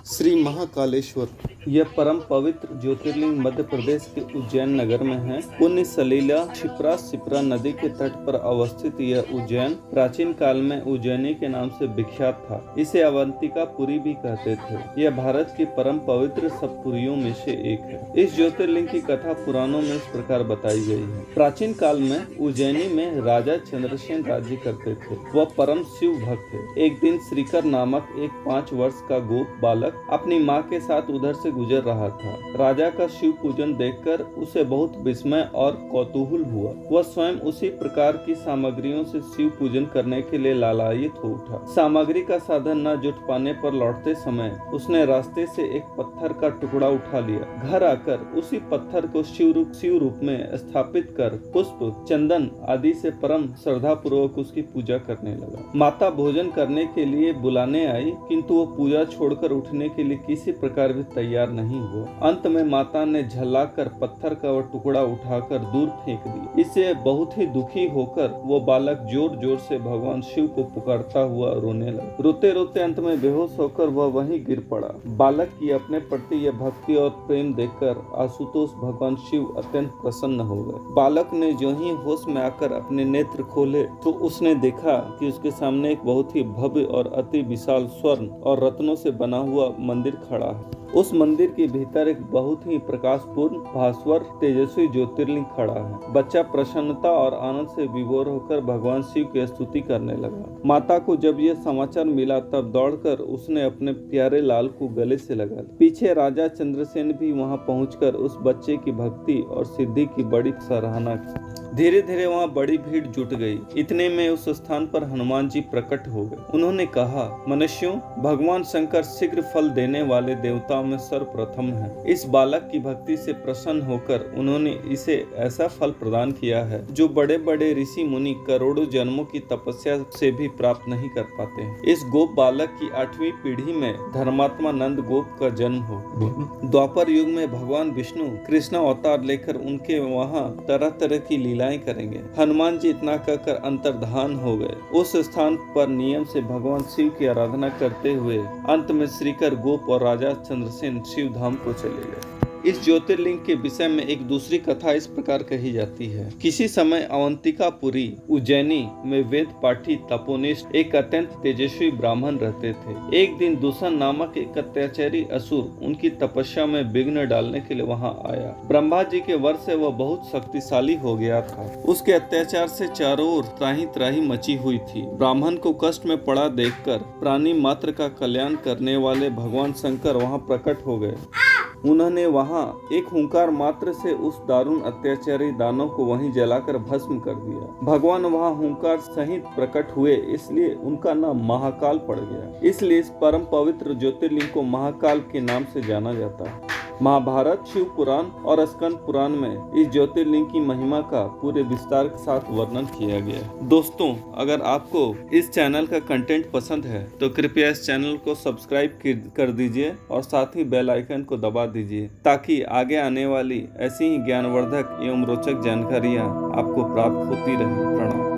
श्री महाकालेश्वर यह परम पवित्र ज्योतिर्लिंग मध्य प्रदेश के उज्जैन नगर में है। पुण्य सलीला क्षिप्रा नदी के तट पर अवस्थित यह उज्जैन प्राचीन काल में उज्जैनी के नाम से विख्यात था। इसे अवंतिकापुरी भी कहते थे। यह भारत की परम पवित्र सप्तपुरियों में से एक है। इस ज्योतिर्लिंग की कथा पुराणों में इस प्रकार बताई गई है। प्राचीन काल में उज्जैनी में राजा चंद्रसेन राज्य करते थे। वह परम शिव भक्त थे। एक दिन श्रीकर नामक एक 5 वर्ष का गोप बालक अपनी माँ के साथ उधर से गुजर रहा था। राजा का शिव पूजन देखकर उसे बहुत विस्मय और कौतूहल हुआ। वह स्वयं उसी प्रकार की सामग्रियों से शिव पूजन करने के लिए लालायित हो उठा। सामग्री का साधन न जुट पाने पर लौटते समय उसने रास्ते से एक पत्थर का टुकड़ा उठा लिया। घर आकर उसी पत्थर को शिव रूप में स्थापित कर पुष्प, चंदन आदि से परम श्रद्धा पूर्वक उसकी पूजा करने लगा। माता भोजन करने के लिए बुलाने आई, किंतु वो पूजा छोड़कर उठने के लिए किसी प्रकार भी तैयार नहीं हुआ। अंत में माता ने झल्लाकर पत्थर का वह टुकड़ा उठाकर दूर फेंक दिया। इससे बहुत ही दुखी होकर वो बालक जोर जोर से भगवान शिव को पुकारता हुआ रोने लगा। रोते रोते अंत में बेहोश होकर वह वहीं गिर पड़ा। बालक की अपने प्रति यह भक्ति और प्रेम देखकर आशुतोष भगवान शिव अत्यंत प्रसन्न हो गए। बालक ने जो ही होश में आकर अपने नेत्र खोले तो उसने देखा कि उसके सामने एक बहुत ही भव्य और अति विशाल स्वर्ण और रत्नों से बना हुआ मंदिर खड़ा है। उस मंदिर के भीतर एक बहुत ही प्रकाशपूर्ण भास्वर तेजस्वी ज्योतिर्लिंग खड़ा है। बच्चा प्रसन्नता और आनंद से विभोर होकर भगवान शिव की स्तुति करने लगा। माता को जब यह समाचार मिला तब दौड़कर उसने अपने प्यारे लाल को गले से लगा लिया। पीछे राजा चंद्रसेन भी वहां पहुंचकर उस बच्चे की भक्ति और सिद्धि की बड़ी सराहना की। धीरे धीरे वहाँ बड़ी भीड़ जुट गई। इतने में उस स्थान पर हनुमान जी प्रकट हो गए। उन्होंने कहा, मनुष्यों, भगवान शंकर शीघ्र फल देने वाले देवताओं में सर्वप्रथम है। इस बालक की भक्ति से प्रसन्न होकर उन्होंने इसे ऐसा फल प्रदान किया है जो बड़े बड़े ऋषि मुनि करोड़ों जन्मों की तपस्या से भी प्राप्त नहीं कर पाते हैं। इस गोप बालक की 8वीं पीढ़ी में धर्मात्मा नंद गोप का जन्म हो। द्वापर युग में भगवान विष्णु कृष्ण अवतार लेकर उनके वहाँ तरह तरह की लीलाएं करेंगे। हनुमान जी इतना कहकर अंतर्धान हो गए। उस स्थान पर नियम से भगवान शिव की आराधना करते हुए अंत में श्रीकर गोप और राजा चंद्रसेन शिव धाम को चले गए। इस ज्योतिर्लिंग के विषय में एक दूसरी कथा इस प्रकार कही जाती है। किसी समय अवंतिकापुरी उज्जैनी में वेद पाठी तपोनिष्ठ एक अत्यंत तेजस्वी ब्राह्मण रहते थे। एक दिन दूषण नामक एक अत्याचारी असुर उनकी तपस्या में विघ्न डालने के लिए वहां आया। ब्रह्मा जी के वर से वह बहुत शक्तिशाली हो गया था। उसके अत्याचार से चारों ओर त्राही त्राही मची हुई थी। ब्राह्मण को कष्ट में पड़ा देखकर प्राणी मात्र का कल्याण करने वाले भगवान शंकर वहां प्रकट हो गए। उन्होंने वहां एक हुंकार मात्र से उस दारुण अत्याचारी दानव को वहीं जलाकर भस्म कर दिया। भगवान वहां हुंकार सहित प्रकट हुए, इसलिए उनका नाम महाकाल पड़ गया। इसलिए इस परम पवित्र ज्योतिर्लिंग को महाकाल के नाम से जाना जाता है। महाभारत, शिव पुराण और स्कंद पुराण में इस ज्योतिर्लिंग की महिमा का पूरे विस्तार के साथ वर्णन किया गया है। दोस्तों, अगर आपको इस चैनल का कंटेंट पसंद है तो कृपया इस चैनल को सब्सक्राइब कर दीजिए और साथ ही बेल आइकन को दबा दीजिए ताकि आगे आने वाली ऐसी ही ज्ञानवर्धक एवं रोचक जानकारियाँ आपको प्राप्त होती रहे। प्रणाम।